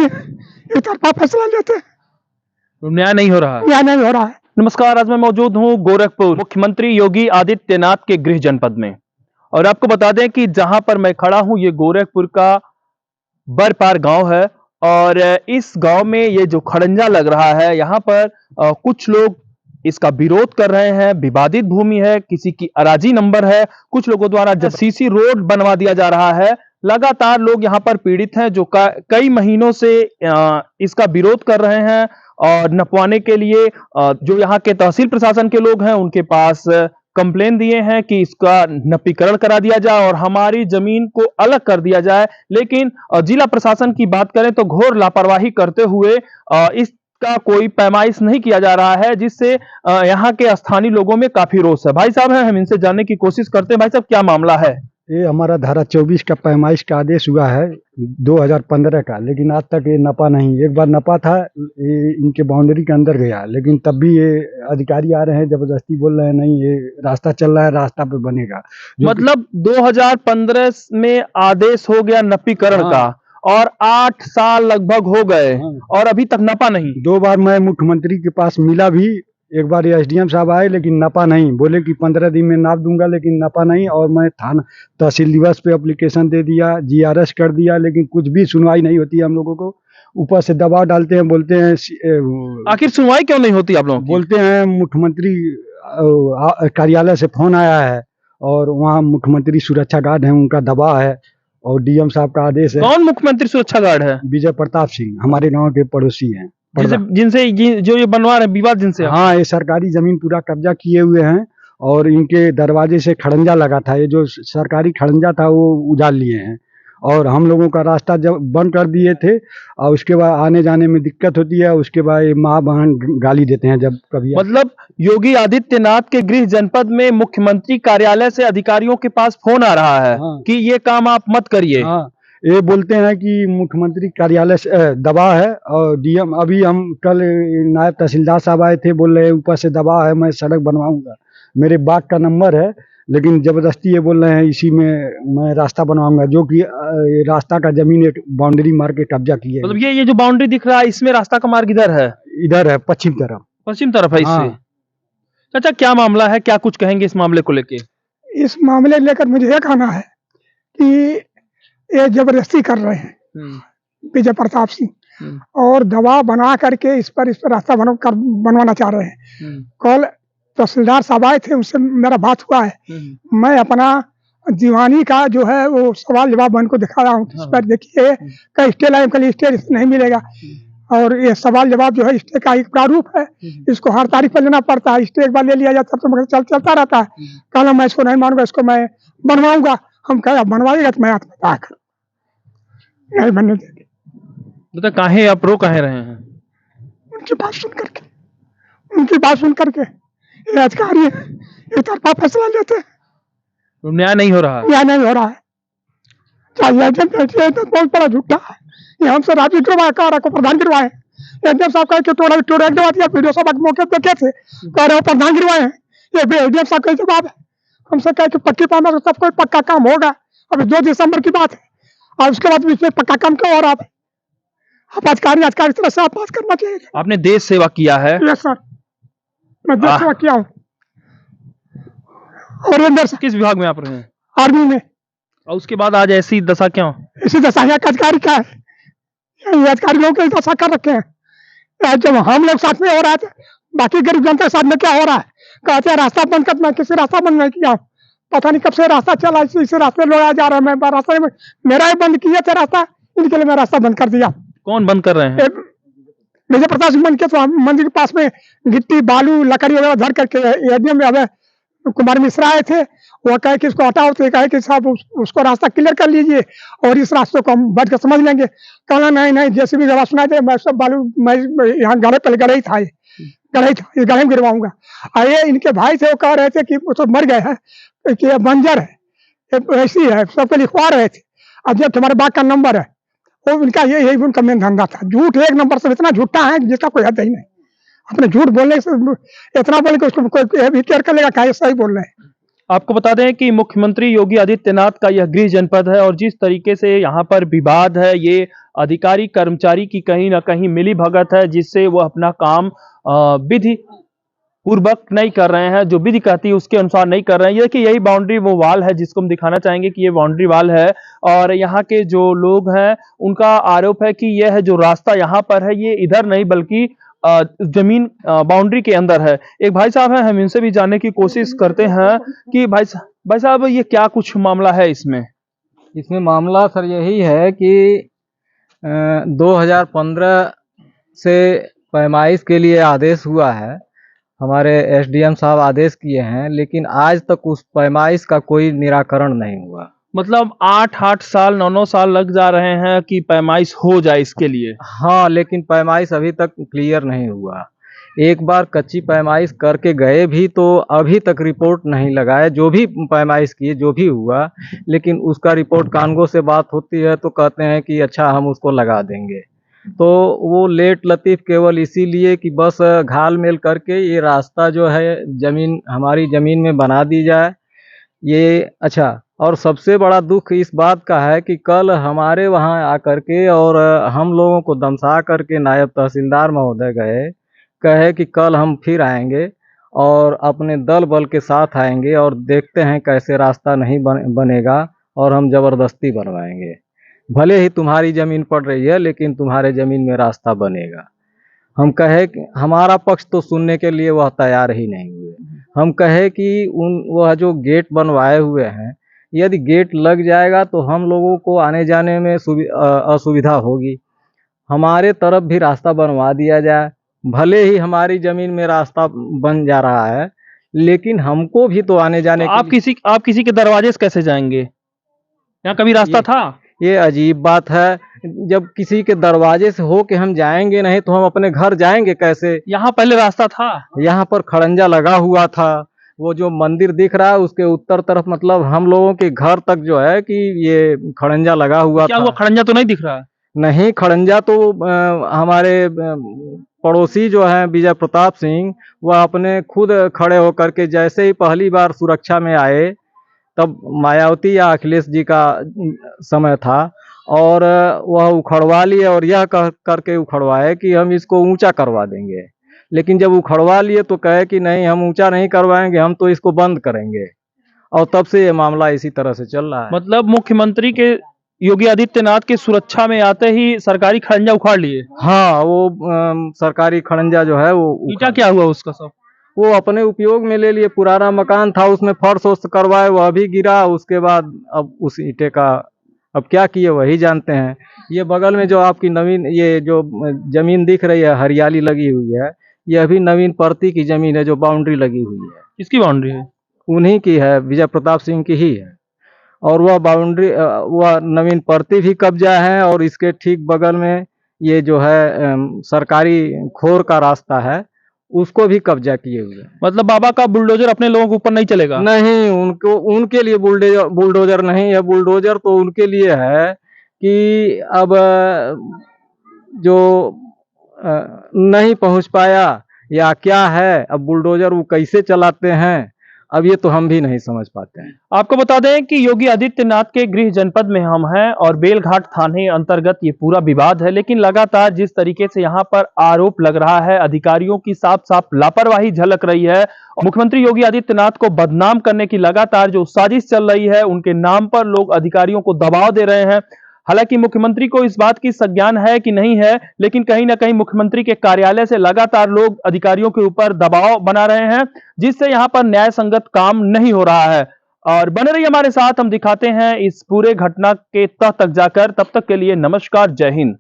एक तरफा फैसला लेते हैं, तो न्याय नहीं हो रहा। न्याय नहीं हो रहा है। नमस्कार, आज मैं मौजूद हूं गोरखपुर, मुख्यमंत्री योगी आदित्यनाथ के गृह जनपद में। और आपको बता दें कि जहां पर मैं खड़ा हूं ये गोरखपुर का बरपार गांव है। और इस गांव में ये जो खड़ंजा लग रहा है, यहाँ पर कुछ लोग इसका विरोध कर रहे हैं। विवादित भूमि है, किसी की अराजी नंबर है, कुछ लोगों द्वारा जब सीसी रोड बनवा दिया जा रहा है। लगातार लोग यहाँ पर पीड़ित हैं जो कई महीनों से इसका विरोध कर रहे हैं। और नपवाने के लिए जो यहाँ के तहसील प्रशासन के लोग हैं उनके पास कंप्लेन दिए हैं कि इसका नपीकरण करा दिया जाए और हमारी जमीन को अलग कर दिया जाए। लेकिन जिला प्रशासन की बात करें तो घोर लापरवाही करते हुए इसका कोई पैमाइश नहीं किया जा रहा है, जिससे यहाँ के स्थानीय लोगों में काफी रोष है। भाई साहब हैं, हम इनसे जानने की कोशिश करते हैं। भाई साहब, क्या मामला है? ये हमारा धारा 24 का पैमाइश का आदेश हुआ है 2015 का, लेकिन आज तक ये नपा नहीं। एक बार नपा था, ये इनके बाउंड्री के अंदर गया, लेकिन तब भी ये अधिकारी आ रहे हैं जबरदस्ती बोल रहे हैं नहीं ये रास्ता चल रहा है, रास्ता पे बनेगा। मतलब 2015 में आदेश हो गया नपीकरण का और 8 साल लगभग हो गए और अभी तक नपा नहीं। 2 बार मैं मुख्यमंत्री के पास मिला भी, एक बार एसडीएम साहब आए लेकिन नपा नहीं, बोले कि 15 दिन में नाप दूंगा, लेकिन नपा नहीं। और मैं थाना तहसील दिवस पे एप्लीकेशन दे दिया, जीआरएस कर दिया, लेकिन कुछ भी सुनवाई नहीं होती है। हम लोगों को ऊपर से दबाव डालते हैं, बोलते हैं आखिर सुनवाई क्यों नहीं होती आप लोगों की? बोलते हैं मुख्यमंत्री कार्यालय से फोन आया है और वहाँ मुख्यमंत्री सुरक्षा गार्ड है, उनका दबाव है और डीएम साहब का आदेश है। कौन मुख्यमंत्री सुरक्षा गार्ड है? विजय प्रताप सिंह, हमारे गाँव के पड़ोसी हैं। जिनसे जो ये बनवा रहे विवाद जिनसे? हाँ, ये सरकारी जमीन पूरा कब्जा किए हुए हैं और इनके दरवाजे से खड़ंजा लगा था, ये जो सरकारी खड़ंजा था वो उजाड़ लिए हैं और हम लोगों का रास्ता जब बंद कर दिए थे और उसके बाद आने जाने में दिक्कत होती है। उसके बाद ये माँ बहन गाली देते हैं जब कभी। मतलब योगी आदित्यनाथ के गृह जनपद में मुख्यमंत्री कार्यालय से अधिकारियों के पास फोन आ रहा है कि ये काम आप मत करिए। ये बोलते हैं कि मुख्यमंत्री कार्यालय से दबाव है और डीएम, अभी हम कल नायब तहसीलदार साहब आए थे, बोल रहे ऊपर से दबाव है, मैं सड़क बनवाऊंगा, मेरे बाग का नंबर है, लेकिन जबरदस्ती ये बोल रहे हैं इसी में मैं रास्ता बनवाऊंगा, जो कि रास्ता का जमीन एक बाउंड्री मार के कब्जा किए। मतलब ये जो बाउंड्री दिख रहा है इसमें रास्ता का मार्ग इधर है? इधर है, पश्चिम तरफ। पश्चिम तरफ है इससे? चाचा, क्या मामला है, क्या कुछ कहेंगे इस मामले को लेके? इस मामले लेकर मुझे यह कहना है कि ये जबरदस्ती कर रहे हैं विजय प्रताप सिंह और दबाव बना करके इस पर रास्ता बनवाना चाह रहे हैं। कल तहसीलदार साहब आए थे, उनसे मेरा बात हुआ है। मैं अपना दीवानी का जो है वो सवाल जवाब उनको दिखा रहा हूँ। इस पर देखिए कई स्टे लाइन के लिए स्टे नहीं मिलेगा और ये सवाल जवाब जो है स्टे का एक प्रारूप है, इसको हर तारीख पर लेना पड़ता है। स्टे एक बार ले लिया जाता तो मगर चलता रहता है। कहना मैं इसको नहीं मानूंगा, इसको मैं बनवाऊंगा। हम कहे बनवाएगा तो मैं हाथ में आकर नहीं बनने देंगे। तो काहे आप रो काहे रहे हैं? उनकी बात सुन करके ये अधिकारी एक तरफा फैसला लेते हैं, तो न्याय नहीं हो रहा? न्याय नहीं हो रहा है। चाहिए तो बहुत बड़ा झूठा है। ये हमसे राजू गिरवाया, कार को प्रधान गिरवाए। एडीएम साहब कहे कि थोड़ा गिरवा दिया, वीडियो सब मौके पे देखे थे, कह रहे प्रधान गिरवाए हैं। ये एडीएम साहब का जवाब है। हमसे कहे कि पक्की पाना तो सब कोई पक्का काम होगा, अभी 2 दिसंबर की बात है और उसके बाद इसमें पक्का काम क्यों हो रहा है? आप अधिकारी इस तरह से आप पास करना चाहिए। आपने देश सेवा किया है? यस सर, मैं देश सेवा किया हूँ। और अंदर से किस विभाग में आप रहे हैं? आर्मी में। और उसके बाद आज ऐसी दशा क्यों? ऐसी दशा यहाँ का अधिकारी क्या है, ये अधिकारी लोगों की दशा कर रखे हैं। जब हम लोग साथ में हो रहा है, बाकी गरीब जनता के साथ में क्या हो रहा है? कहते हैं रास्ता बंद कर, मैं किसी रास्ता बंद नहीं किया, पता नहीं कब से रास्ता चला, इसी रास्ते लोग जा रहे हैं। मैं रास्ते में मेरा ही बंद किया था रास्ता, इनके लिए मैं रास्ता बंद कर दिया। कौन बंद कर रहे हैं? विजय प्रताप सिंह बंद किया। तो मंदिर के पास में गिट्टी बालू लकड़ी वगैरह धर करके एडीएम में अब कुमार मिश्रा आए थे, वो कहे कि इसको हटाओ, तो कहे कि साहब उसको रास्ता क्लियर कर लीजिए और इस रास्ते को हम बैठ कर समझ लेंगे। कहना नहीं जैसे भी जवाब सुना दे, मैं सब बालू मैं यहाँ गड़े पहले गड़े ही था, इस गड़े में गिरवाऊंगा। ये इनके भाई थे, वो कह रहे थे कि वो तो मर गए हैं कि बंजर है, ऐसी है, सबको लिखवा रहे थे। अब जब तुम्हारे बाग का नंबर है, वो इनका यही उनका मेन धंधा था। झूठ एक नंबर से इतना झूठा है जिसका कोई हद ही नहीं। अपने झूठ बोलने से इतना बोले कि उसको कोई भी केयर कर लेगा, क्या सही बोल रहे हैं। आपको बता दें कि मुख्यमंत्री योगी आदित्यनाथ का यह गृह जनपद है और जिस तरीके से यहाँ पर विवाद है, ये अधिकारी कर्मचारी की कहीं ना कहीं मिली भगत है, जिससे वो अपना काम विधि पूर्वक नहीं कर रहे हैं, जो विधि कहती है उसके अनुसार नहीं कर रहे हैं। ये कि यही बाउंड्री वो वाल है जिसको हम दिखाना चाहेंगे कि ये बाउंड्री वाल है और यहाँ के जो लोग हैं उनका आरोप है कि यह है जो रास्ता यहाँ पर है ये इधर नहीं बल्कि जमीन बाउंड्री के अंदर है। एक भाई साहब हैं, हम इनसे भी जानने की कोशिश करते हैं कि भाई साहब ये क्या कुछ मामला है इसमें। इसमें मामला सर यही है कि 2015 से पैमाइश के लिए आदेश हुआ है, हमारे एसडीएम साहब आदेश किए हैं, लेकिन आज तक उस पैमाइश का कोई निराकरण नहीं हुआ। मतलब 8-8 साल 9-9 साल लग जा रहे हैं कि पैमाइश हो जाए इसके लिए। हाँ, लेकिन पैमाइश अभी तक क्लियर नहीं हुआ। एक बार कच्ची पैमाइश करके गए भी तो अभी तक रिपोर्ट नहीं लगाए, जो भी पैमाइश किए जो भी हुआ, लेकिन उसका रिपोर्ट कानगो से बात होती है तो कहते हैं कि अच्छा हम उसको लगा देंगे। तो वो लेट लतीफ़ केवल इसीलिए कि बस घाल मेल करके ये रास्ता जो है ज़मीन हमारी ज़मीन में बना दी जाए ये। अच्छा, और सबसे बड़ा दुख इस बात का है कि कल हमारे वहाँ आकर के और हम लोगों को धमसा करके नायब तहसीलदार महोदय गए, कहे कि कल हम फिर आएंगे और अपने दल बल के साथ आएंगे और देखते हैं कैसे रास्ता नहीं बनेगा और हम ज़बरदस्ती बनवाएंगे। भले ही तुम्हारी ज़मीन पड़ रही है लेकिन तुम्हारे ज़मीन में रास्ता बनेगा। हम कहे कि हमारा पक्ष तो सुनने के लिए वह तैयार ही नहीं हुए। हम कहे कि वह जो गेट बनवाए हुए हैं, यदि गेट लग जाएगा तो हम लोगों को आने जाने में असुविधा होगी। हमारे तरफ भी रास्ता बनवा दिया जाए, भले ही हमारी ज़मीन में रास्ता बन जा रहा है लेकिन हमको भी तो आने जाने तो आप किसी के दरवाजे से कैसे जाएंगे? यहाँ कभी रास्ता था? ये अजीब बात है, जब किसी के दरवाजे से हो के हम जाएंगे नहीं तो हम अपने घर जाएंगे कैसे? यहाँ पहले रास्ता था? यहाँ पर खड़ंजा लगा हुआ था। वो जो मंदिर दिख रहा है उसके उत्तर तरफ मतलब हम लोगों के घर तक जो है कि ये खड़ंजा लगा हुआ क्या था। हुआ, खड़ंजा तो नहीं दिख रहा है? नहीं, खड़ंजा तो हमारे पड़ोसी जो हैं विजय प्रताप सिंह, वह अपने खुद खड़े होकर के जैसे ही पहली बार सुरक्षा में आए, तब मायावती या अखिलेश जी का समय था और वह उखड़वा लिए और यह कह करके उखड़वाए कि हम इसको ऊंचा करवा देंगे। लेकिन जब उखड़वा लिए तो कहे कि नहीं, हम ऊंचा नहीं करवाएंगे, हम तो इसको बंद करेंगे। और तब से ये मामला इसी तरह से चल रहा है। मतलब मुख्यमंत्री के योगी आदित्यनाथ की सुरक्षा में आते ही सरकारी खड़ंजा उखाड़ लिए? हाँ, वो सरकारी खड़ंजा जो है वो ईटा क्या हुआ उसका सब? वो अपने उपयोग में ले लिए। पुराना मकान था, उसमें फर्श वर्श करवाए, वह भी गिरा। उसके बाद अब उस ईंटे का अब क्या किए वही जानते हैं। ये बगल में जो आपकी नवीन ये जो जमीन दिख रही है, हरियाली लगी हुई है, यह भी नवीन पर्ती की जमीन है जो बाउंड्री लगी हुई है। किसकी बाउंड्री है? उन्हीं की है, विजय प्रताप सिंह की ही है। और वह बाउंड्री वह नवीन पर्ती भी कब्जा है और इसके ठीक बगल में ये जो है सरकारी खोर का रास्ता है, उसको भी कब्जा किए हुए हैं। मतलब बाबा का बुलडोजर अपने लोगों के ऊपर नहीं चलेगा? नहीं, उनको उनके लिए बुलडोजर नहीं है। बुलडोजर तो उनके लिए है कि अब जो नहीं पहुंच पाया या क्या है, अब बुलडोजर वो कैसे चलाते हैं, अब ये तो हम भी नहीं समझ पाते हैं। आपको बता दें कि योगी आदित्यनाथ के गृह जनपद में हम हैं और बेलघाट थाने अंतर्गत ये पूरा विवाद है, लेकिन लगातार जिस तरीके से यहाँ पर आरोप लग रहा है, अधिकारियों की साफ साफ लापरवाही झलक रही है। मुख्यमंत्री योगी आदित्यनाथ को बदनाम करने की लगातार जो साजिश चल रही है, उनके नाम पर लोग अधिकारियों को दबाव दे रहे हैं। हालांकि मुख्यमंत्री को इस बात की संज्ञान है कि नहीं है, लेकिन कहीं ना कहीं मुख्यमंत्री के कार्यालय से लगातार लोग अधिकारियों के ऊपर दबाव बना रहे हैं, जिससे यहां पर न्याय संगत काम नहीं हो रहा है। और बने रहिए हमारे साथ, हम दिखाते हैं इस पूरे घटना के तह तक जाकर। तब तक के लिए नमस्कार, जय हिंद।